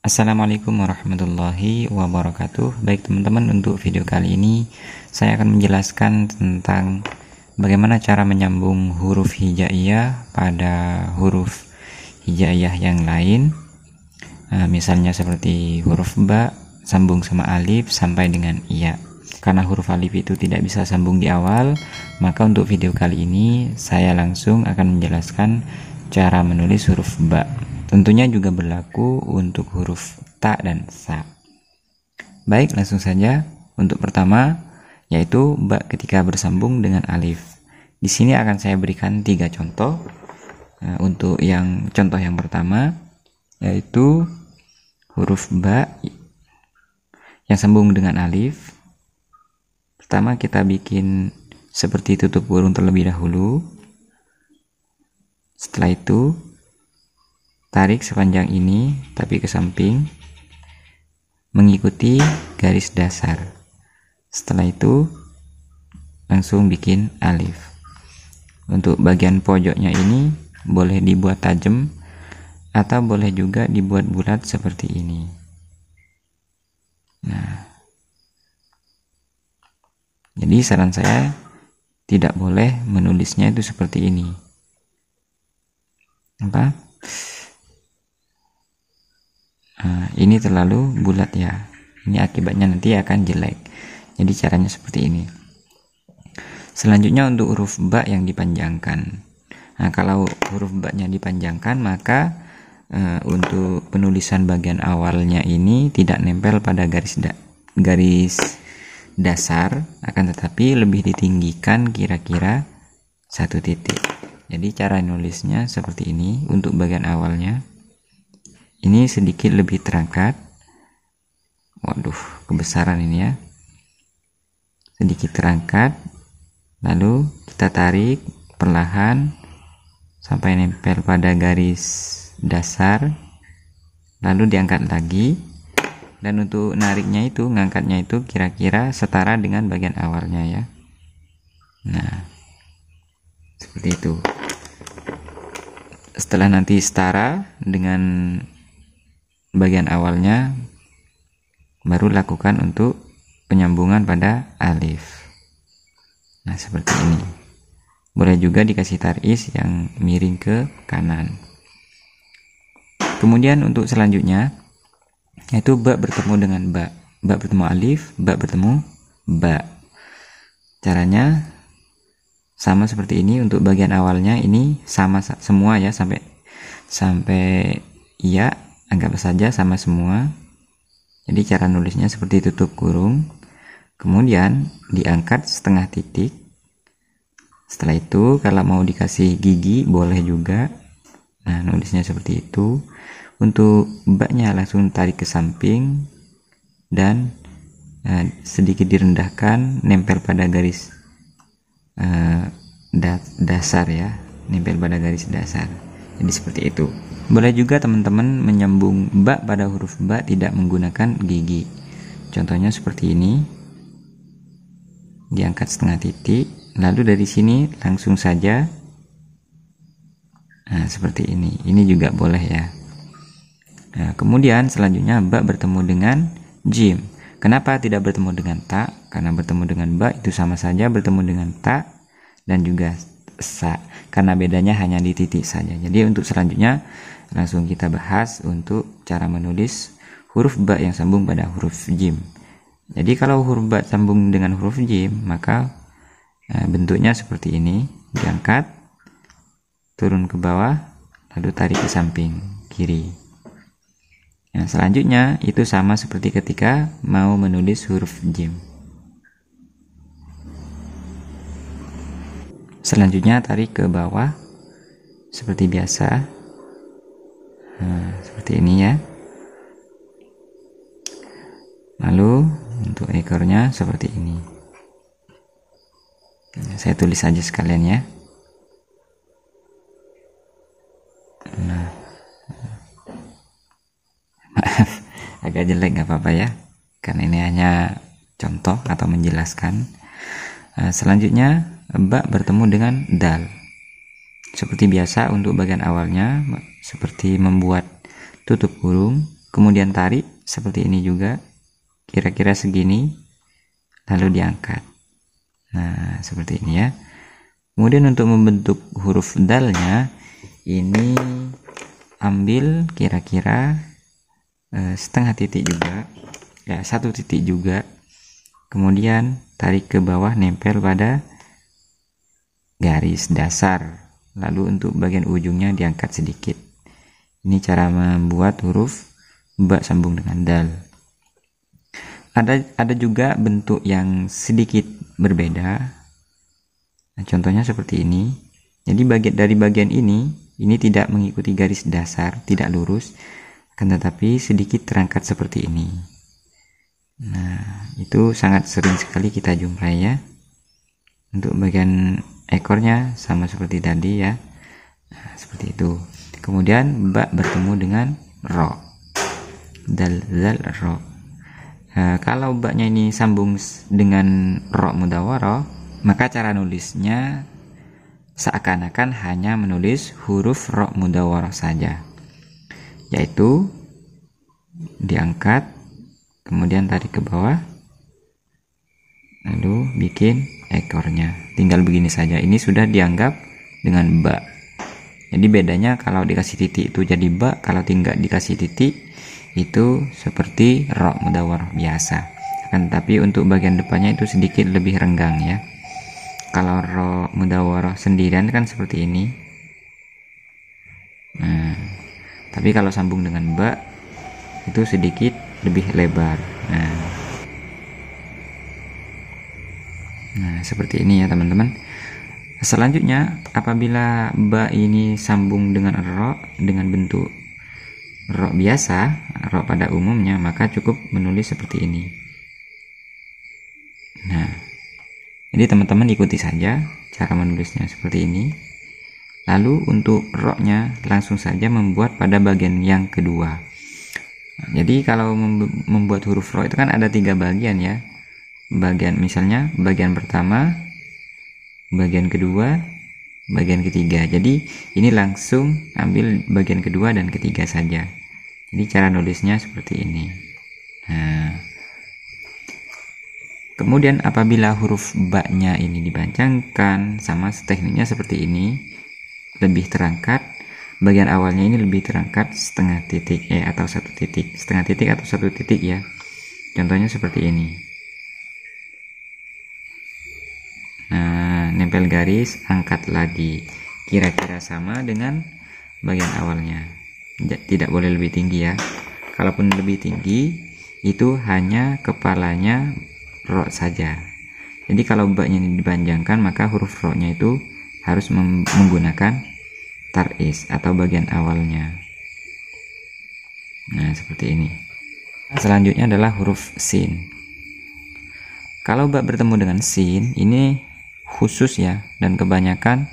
Assalamualaikum warahmatullahi wabarakatuh. Baik teman-teman, untuk video kali ini saya akan menjelaskan tentang bagaimana cara menyambung huruf hijaiyah pada huruf hijaiyah yang lain. Misalnya seperti huruf ba sambung sama alif sampai dengan iya. Karena huruf alif itu tidak bisa sambung di awal, maka untuk video kali ini saya langsung akan menjelaskan cara menulis huruf ba. Tentunya juga berlaku untuk huruf ta dan sa. Baik, langsung saja. Untuk pertama, yaitu ba ketika bersambung dengan alif. Di sini akan saya berikan 3 contoh. Untuk contoh yang pertama, yaitu huruf ba yang sambung dengan alif. Pertama kita bikin seperti tutup kurung terlebih dahulu. Setelah itu tarik sepanjang ini tapi ke samping mengikuti garis dasar. Setelah itu langsung bikin alif. Untuk bagian pojoknya ini boleh dibuat tajam atau boleh juga dibuat bulat seperti ini. Nah, jadi saran saya tidak boleh menulisnya itu seperti ini. Ini terlalu bulat ya, ini akibatnya nanti akan jelek. Jadi caranya seperti ini. Selanjutnya untuk huruf ba yang dipanjangkan. Nah, kalau huruf ba nya dipanjangkan, maka untuk penulisan bagian awalnya ini tidak nempel pada garis dasar, akan tetapi lebih ditinggikan kira-kira 1 titik. Jadi cara nulisnya seperti ini. Untuk bagian awalnya ini sedikit lebih terangkat. Waduh, kebesaran ini ya. Sedikit terangkat. Lalu kita tarik perlahan sampai nempel pada garis dasar. Lalu diangkat lagi. Dan untuk nariknya itu, ngangkatnya itu kira-kira setara dengan bagian awalnya ya. Nah, seperti itu. Setelah nanti setara dengan bagian awalnya, baru lakukan untuk penyambungan pada alif. Nah, seperti ini. Boleh juga dikasih taris yang miring ke kanan. Kemudian untuk selanjutnya, yaitu ba bertemu dengan ba. Ba bertemu alif, ba bertemu ba. Caranya sama seperti ini. Untuk bagian awalnya ini sama semua ya, sampai iya, anggap saja sama semua. Jadi cara nulisnya seperti tutup kurung, kemudian diangkat setengah titik. Setelah itu kalau mau dikasih gigi boleh juga. Nah, nulisnya seperti itu. Untuk ba-nya langsung tarik ke samping dan sedikit direndahkan, nempel pada garis dasar ya, nempel pada garis dasar. Jadi seperti itu. Boleh juga teman-teman menyambung ba pada huruf ba tidak menggunakan gigi. Contohnya seperti ini. Diangkat setengah titik, lalu dari sini langsung saja. Nah, seperti ini. Ini juga boleh ya. Nah, kemudian selanjutnya ba bertemu dengan jim. Kenapa tidak bertemu dengan ta? Karena bertemu dengan ba itu sama saja bertemu dengan ta dan juga sa. Karena bedanya hanya di titik saja. Jadi untuk selanjutnya langsung kita bahas untuk cara menulis huruf ba yang sambung pada huruf jim. Jadi kalau huruf ba sambung dengan huruf jim, maka bentuknya seperti ini. Diangkat, turun ke bawah, lalu tarik ke samping kiri. Nah, selanjutnya itu sama seperti ketika mau menulis huruf jim. Selanjutnya tarik ke bawah seperti biasa. Nah, seperti ini ya. Lalu untuk ekornya seperti ini. Nah, saya tulis saja sekalian ya. Nah, maaf agak jelek, nggak apa-apa ya, karena ini hanya contoh atau menjelaskan. Selanjutnya ba bertemu dengan dal. Seperti biasa untuk bagian awalnya seperti membuat tutup kurung, kemudian tarik seperti ini juga, kira-kira segini, lalu diangkat. Nah, seperti ini ya. Kemudian untuk membentuk huruf dalnya, ini ambil kira-kira setengah titik juga, ya 1 titik juga, kemudian tarik ke bawah, nempel pada garis dasar, lalu untuk bagian ujungnya diangkat sedikit. Ini cara membuat huruf ba sambung dengan dal. Ada juga bentuk yang sedikit berbeda. Nah, contohnya seperti ini. Jadi dari bagian ini tidak mengikuti garis dasar, tidak lurus, akan tetapi sedikit terangkat seperti ini. Nah, itu sangat sering sekali kita jumpai ya. Untuk bagian ekornya sama seperti tadi ya. Nah, seperti itu. Kemudian ba bertemu dengan ro. Dal, zal, ro. Kalau ba-nya ini sambung dengan ro mudawwarah, maka cara nulisnya seakan-akan hanya menulis huruf ro mudawwarah saja, yaitu diangkat, kemudian tarik ke bawah, lalu bikin ekornya. Tinggal begini saja. Ini sudah dianggap dengan ba. Jadi bedanya kalau dikasih titik itu jadi ba, kalau tidak dikasih titik itu seperti ro mudawwarah biasa. Akan tetapi untuk bagian depannya itu sedikit lebih renggang ya. Kalau ro mudawwarah sendirian kan seperti ini. Nah, tapi kalau sambung dengan ba itu sedikit lebih lebar. Nah, seperti ini ya teman-teman. Selanjutnya, apabila ba ini sambung dengan ro dengan bentuk ro biasa, ro pada umumnya, maka cukup menulis seperti ini. Nah, jadi teman-teman ikuti saja cara menulisnya seperti ini. Lalu untuk ro-nya langsung saja membuat pada bagian yang kedua. Nah, jadi kalau membuat huruf ro itu kan ada 3 bagian ya. Misalnya bagian pertama, bagian kedua, bagian ketiga. Jadi ini langsung ambil bagian kedua dan ketiga saja. Jadi cara nulisnya seperti ini. Nah, kemudian apabila huruf ba-nya ini dipanjangkan, sama tekniknya seperti ini, lebih terangkat, bagian awalnya ini lebih terangkat setengah titik atau 1 titik, setengah titik atau 1 titik ya. Contohnya seperti ini. Nah, nempel garis, angkat lagi, kira-kira sama dengan bagian awalnya. Tidak boleh lebih tinggi ya. Kalaupun lebih tinggi, itu hanya kepalanya ro saja. Jadi kalau ba-nya ini dipanjangkan, maka huruf ro-nya itu harus menggunakan taris atau bagian awalnya. Nah, seperti ini. Selanjutnya adalah huruf sin. Kalau ba bertemu dengan sin, ini khusus ya, dan kebanyakan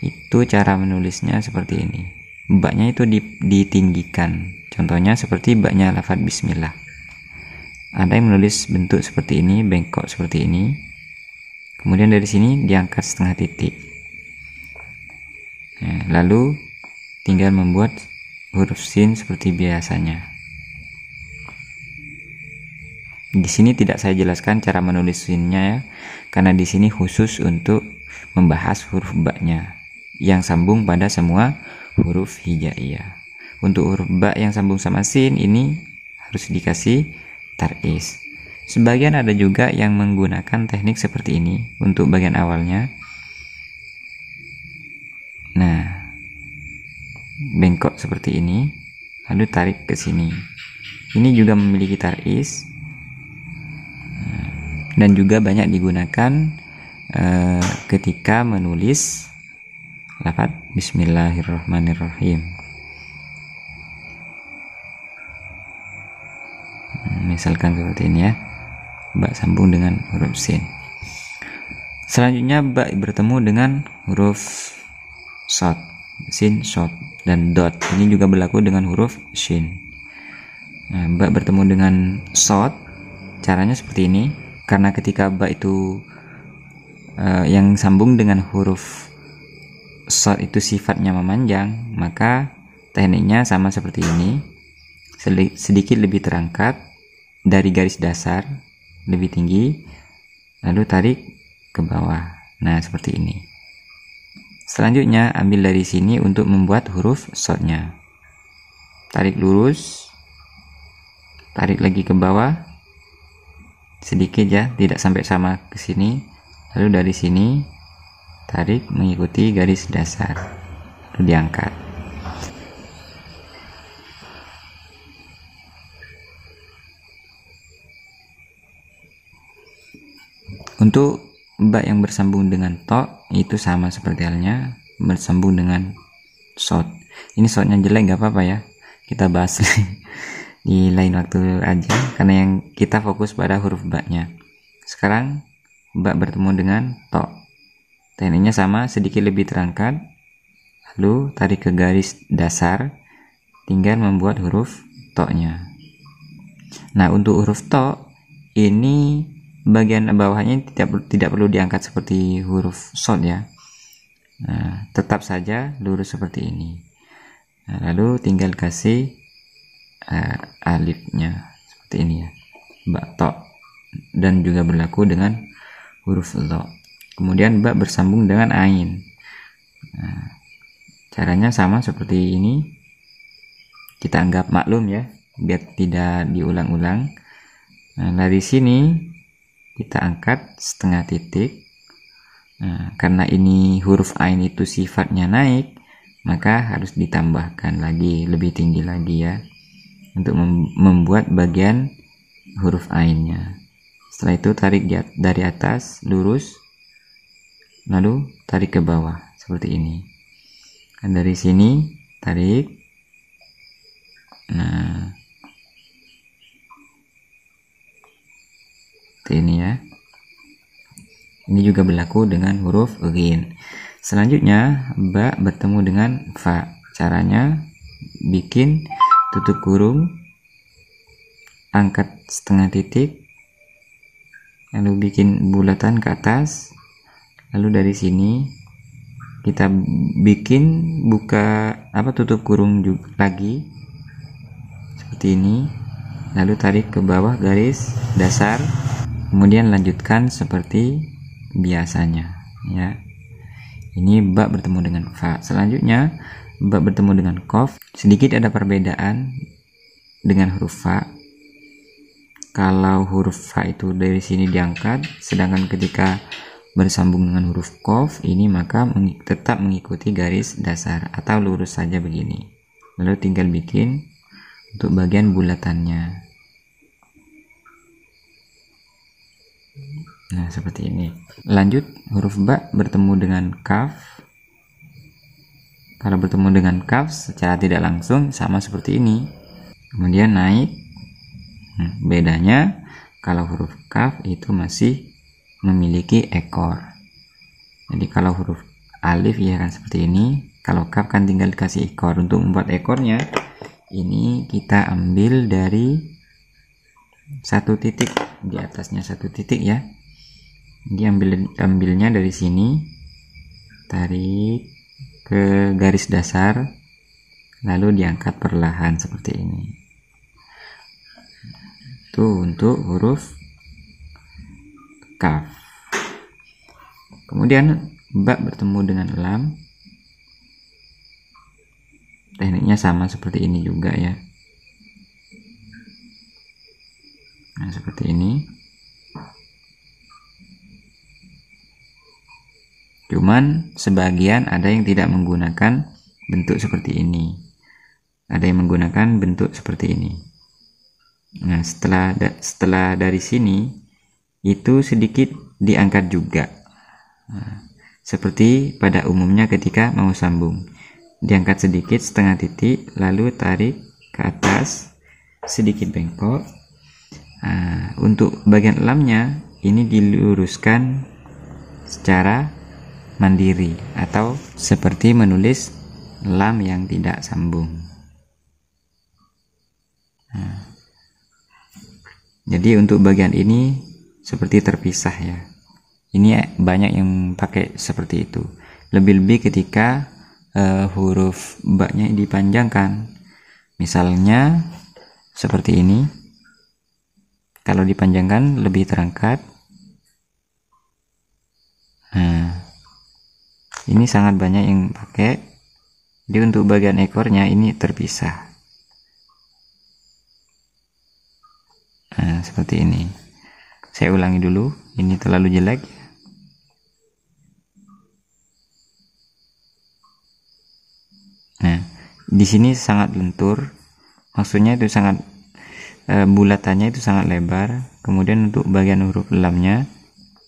itu cara menulisnya seperti ini. Ba-nya itu ditinggikan. Contohnya seperti ba-nya lafaz bismillah. Ada yang menulis bentuk seperti ini, bengkok seperti ini. Kemudian dari sini diangkat setengah titik. Nah, lalu tinggal membuat huruf sin seperti biasanya. Di sini tidak saya jelaskan cara menulis sinnya ya, karena di sini khusus untuk membahas huruf ba-nya yang sambung pada semua huruf hijaiyah. Untuk huruf ba yang sambung sama sin ini harus dikasih taris. Sebagian ada juga yang menggunakan teknik seperti ini untuk bagian awalnya. Nah, bengkok seperti ini, lalu tarik ke sini. Ini juga memiliki taris. Dan juga banyak digunakan ketika menulis lafaz bismillahirrahmanirrahim. Misalkan seperti ini ya, ba sambung dengan huruf sin. Selanjutnya ba bertemu dengan huruf shad, sin, shad, dan dot. Ini juga berlaku dengan huruf shin. Nah, ba bertemu dengan shad, caranya seperti ini. Karena ketika ba itu yang sambung dengan huruf shad itu sifatnya memanjang, maka tekniknya sama seperti ini. sedikit lebih terangkat dari garis dasar, lebih tinggi, lalu tarik ke bawah. Nah, seperti ini. Selanjutnya ambil dari sini untuk membuat huruf shotnya. Tarik lurus, tarik lagi ke bawah sedikit ya, tidak sampai sama ke sini. Lalu dari sini tarik mengikuti garis dasar, lalu diangkat. Untuk ba yang bersambung dengan to itu sama seperti halnya bersambung dengan shot. Ini shotnya jelek gak apa-apa ya, kita bahas di lain waktu aja karena yang kita fokus pada huruf ba-nya. Sekarang ba bertemu dengan to, tekniknya sama, sedikit lebih terangkat, lalu tarik ke garis dasar, tinggal membuat huruf to-nya. Nah, untuk huruf to ini bagian bawahnya tidak perlu diangkat seperti huruf shot ya. Nah, tetap saja lurus seperti ini. Nah, lalu tinggal kasih alifnya seperti ini ya, ba to, dan juga berlaku dengan huruf lo. Kemudian ba bersambung dengan ain. Nah, caranya sama seperti ini, kita anggap maklum ya, biar tidak diulang-ulang. Nah, dari sini kita angkat setengah titik. Nah, karena ini huruf ain itu sifatnya naik, maka harus ditambahkan lagi, lebih tinggi lagi ya, untuk membuat bagian huruf ainnya. Setelah itu tarik dari atas lurus, lalu tarik ke bawah seperti ini. Dan dari sini tarik. Nah, seperti ini ya. Ini juga berlaku dengan huruf ghin. Selanjutnya ba bertemu dengan fa. Caranya bikin tutup kurung, angkat setengah titik, lalu bikin bulatan ke atas, lalu dari sini kita bikin buka tutup kurung juga lagi seperti ini, lalu tarik ke bawah garis dasar, kemudian lanjutkan seperti biasanya ya. Ini ba bertemu dengan fa. Selanjutnya ba bertemu dengan qaf. Sedikit ada perbedaan dengan huruf fa. Kalau huruf fa itu dari sini diangkat, sedangkan ketika bersambung dengan huruf qaf ini maka tetap mengikuti garis dasar atau lurus saja begini. Lalu tinggal bikin untuk bagian bulatannya. Nah, seperti ini. Lanjut, huruf ba bertemu dengan kaf. Kalau bertemu dengan kaf secara tidak langsung sama seperti ini, kemudian naik. Bedanya kalau huruf kaf itu masih memiliki ekor. Jadi kalau huruf alif ya kan seperti ini, kalau kaf kan tinggal dikasih ekor. Untuk membuat ekornya ini kita ambil dari satu titik, di atasnya satu titik ya. Jadi ambilnya dari sini, tarik ke garis dasar, lalu diangkat perlahan seperti ini. Itu untuk huruf kaf. Kemudian ba bertemu dengan lam, tekniknya sama seperti ini juga ya. Nah, seperti ini. Cuman sebagian ada yang tidak menggunakan bentuk seperti ini, ada yang menggunakan bentuk seperti ini. Nah, setelah dari sini itu sedikit diangkat juga. Nah, seperti pada umumnya ketika mau sambung, diangkat sedikit setengah titik, lalu tarik ke atas sedikit bengkok. Nah, untuk bagian lamnya ini diluruskan secara mandiri atau seperti menulis lam yang tidak sambung. Nah, jadi untuk bagian ini seperti terpisah ya. Ini banyak yang pakai seperti itu. Lebih-lebih ketika huruf ba-nya dipanjangkan. Misalnya seperti ini. Kalau dipanjangkan lebih terangkat. Nah, ini sangat banyak yang pakai. Jadi untuk bagian ekornya ini terpisah. Nah, seperti ini. Saya ulangi dulu, ini terlalu jelek. Nah, di sini sangat lentur. Maksudnya itu sangat bulatannya itu sangat lebar. Kemudian untuk bagian huruf lamnya,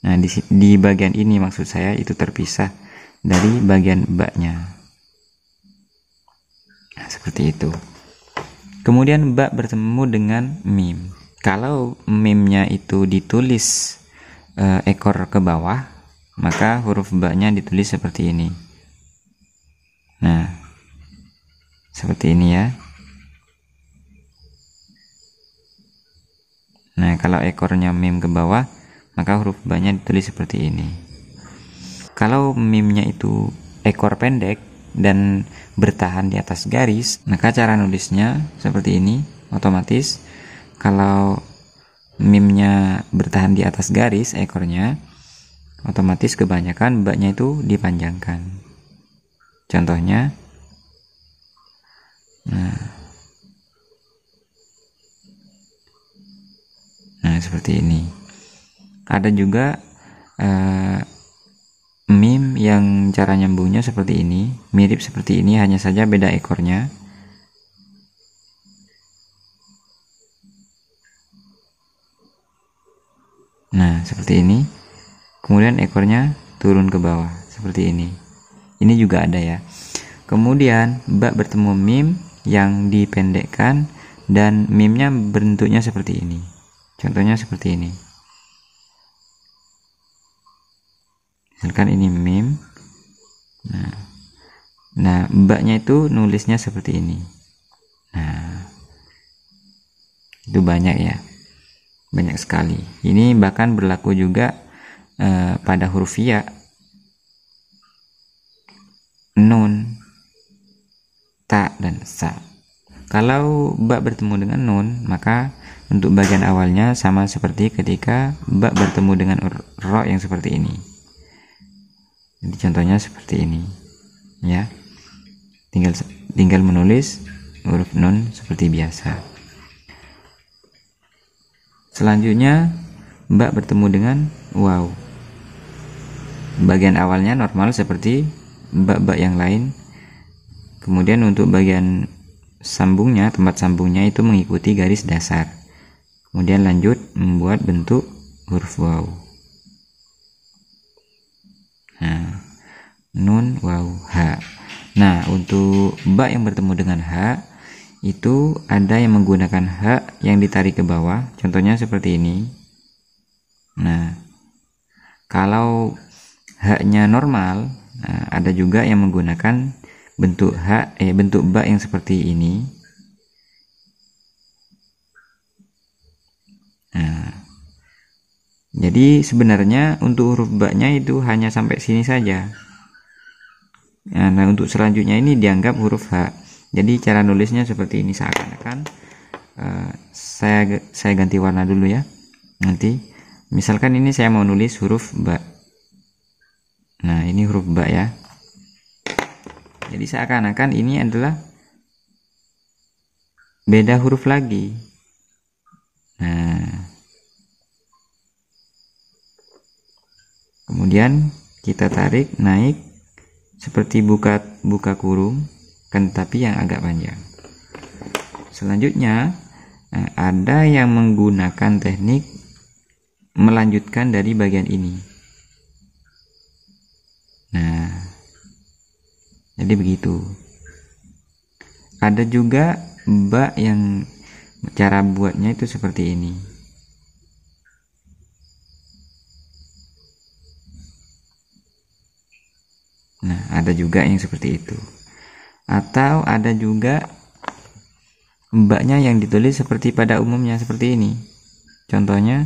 nah di bagian ini maksud saya itu terpisah dari bagian baknya. Nah, seperti itu. Kemudian bak bertemu dengan mim. Kalau mimnya itu ditulis ekor ke bawah, maka huruf baknya ditulis seperti ini. Nah, seperti ini ya. Nah, kalau ekornya mim ke bawah, maka huruf baknya ditulis seperti ini. Kalau mimnya itu ekor pendek dan bertahan di atas garis, maka cara nulisnya seperti ini. Otomatis kalau mimnya bertahan di atas garis ekornya, otomatis kebanyakan baknya itu dipanjangkan. Contohnya, nah seperti ini. Ada juga mim yang cara nyambungnya seperti ini, mirip seperti ini, hanya saja beda ekornya. Nah, seperti ini. Kemudian ekornya turun ke bawah, seperti ini. Ini juga ada ya. Kemudian bak bertemu mim yang dipendekkan dan mimnya bentuknya seperti ini. Contohnya seperti ini. Misalkan ini mim. Nah, baknya itu nulisnya seperti ini. Nah, itu banyak ya. Banyak sekali. Ini bahkan berlaku juga pada huruf ya, nun, ta, dan sa. Kalau bak bertemu dengan nun, maka untuk bagian awalnya sama seperti ketika bak bertemu dengan ro yang seperti ini. Jadi contohnya seperti ini ya. Tinggal menulis huruf nun seperti biasa. Selanjutnya bak bertemu dengan waw. Bagian awalnya normal seperti bak-bak yang lain. Kemudian untuk bagian sambungnya, tempat sambungnya itu mengikuti garis dasar. Kemudian lanjut membuat bentuk huruf waw. Nah, nun, waw, ha. Nah, untuk bak yang bertemu dengan ha, itu ada yang menggunakan ha yang ditarik ke bawah. Contohnya seperti ini. Nah, kalau ha-nya normal, nah, ada juga yang menggunakan bentuk bentuk bak yang seperti ini. Nah, jadi sebenarnya untuk huruf baknya itu hanya sampai sini saja. Nah, untuk selanjutnya ini dianggap huruf H. Jadi cara nulisnya seperti ini, seakan-akan saya ganti warna dulu ya. Nanti misalkan ini saya mau nulis huruf ba. Nah, ini huruf ba ya. Jadi seakan-akan ini adalah beda huruf lagi. Nah, kemudian kita tarik naik seperti buka kurung, kan, tapi yang agak panjang. Selanjutnya ada yang menggunakan teknik melanjutkan dari bagian ini. Nah, jadi begitu. Ada juga bak yang cara buatnya itu seperti ini. Nah, ada juga yang seperti itu. Atau ada juga baknya yang ditulis seperti pada umumnya seperti ini. Contohnya,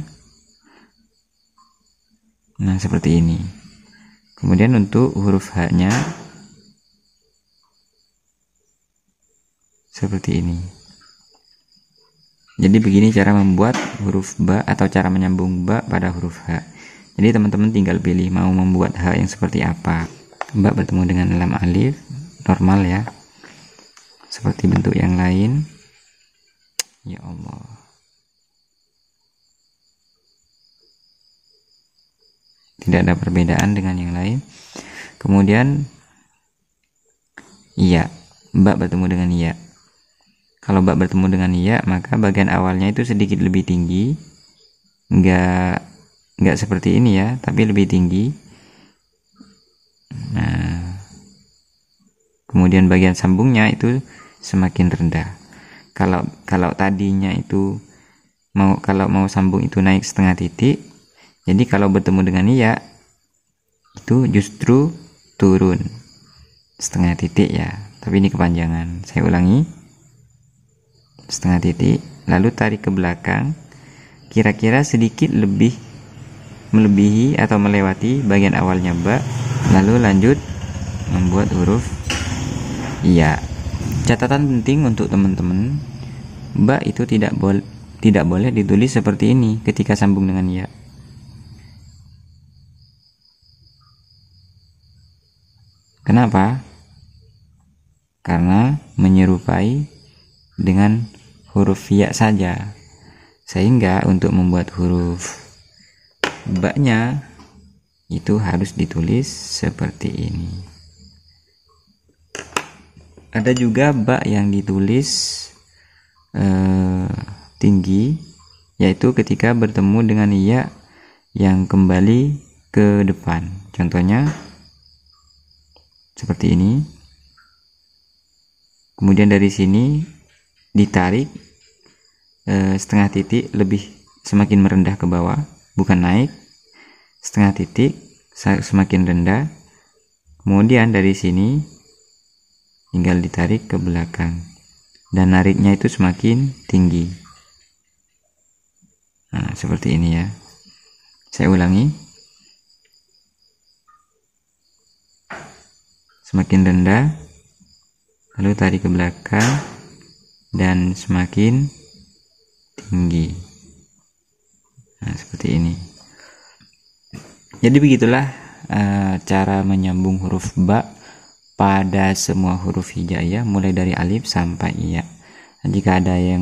nah seperti ini. Kemudian untuk huruf H-nya seperti ini. Jadi begini cara membuat huruf ba atau cara menyambung ba pada huruf H. Jadi teman-teman tinggal pilih mau membuat H yang seperti apa. Ba bertemu dengan lam alif, normal ya. Seperti bentuk yang lain. Ya Allah. Tidak ada perbedaan dengan yang lain. Kemudian iya, ba bertemu dengan iya. Kalau ba bertemu dengan iya, maka bagian awalnya itu sedikit lebih tinggi. Enggak seperti ini ya, tapi lebih tinggi. Nah, kemudian bagian sambungnya itu semakin rendah. Kalau tadinya itu kalau mau sambung itu naik setengah titik, jadi kalau bertemu dengan iya itu justru turun setengah titik ya, tapi ini kepanjangan. Saya ulangi, setengah titik, lalu tarik ke belakang kira-kira sedikit lebih melebihi atau melewati bagian awalnya ba, lalu lanjut membuat huruf iya. Catatan penting untuk teman-teman, ba itu tidak boleh ditulis seperti ini ketika sambung dengan ya. Kenapa? Karena menyerupai dengan huruf ya saja, sehingga untuk membuat huruf ba-nya itu harus ditulis seperti ini. Ada juga ba yang ditulis tinggi, yaitu ketika bertemu dengan ya yang kembali ke depan. Contohnya seperti ini. Kemudian dari sini ditarik setengah titik, lebih semakin merendah ke bawah, bukan naik, setengah titik semakin rendah. Kemudian dari sini tinggal ditarik ke belakang dan nariknya itu semakin tinggi. Nah, seperti ini ya. Saya ulangi, semakin rendah, lalu tarik ke belakang dan semakin tinggi. Nah, seperti ini. Jadi begitulah cara menyambung huruf ba pada semua huruf hijaiyah mulai dari alif sampai iya. Jika ada yang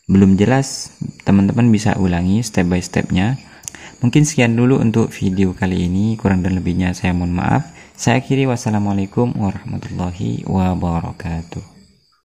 belum jelas, teman-teman bisa ulangi step by stepnya. Mungkin sekian dulu untuk video kali ini, kurang dan lebihnya saya mohon maaf. Saya akhiri, wassalamualaikum warahmatullahi wabarakatuh.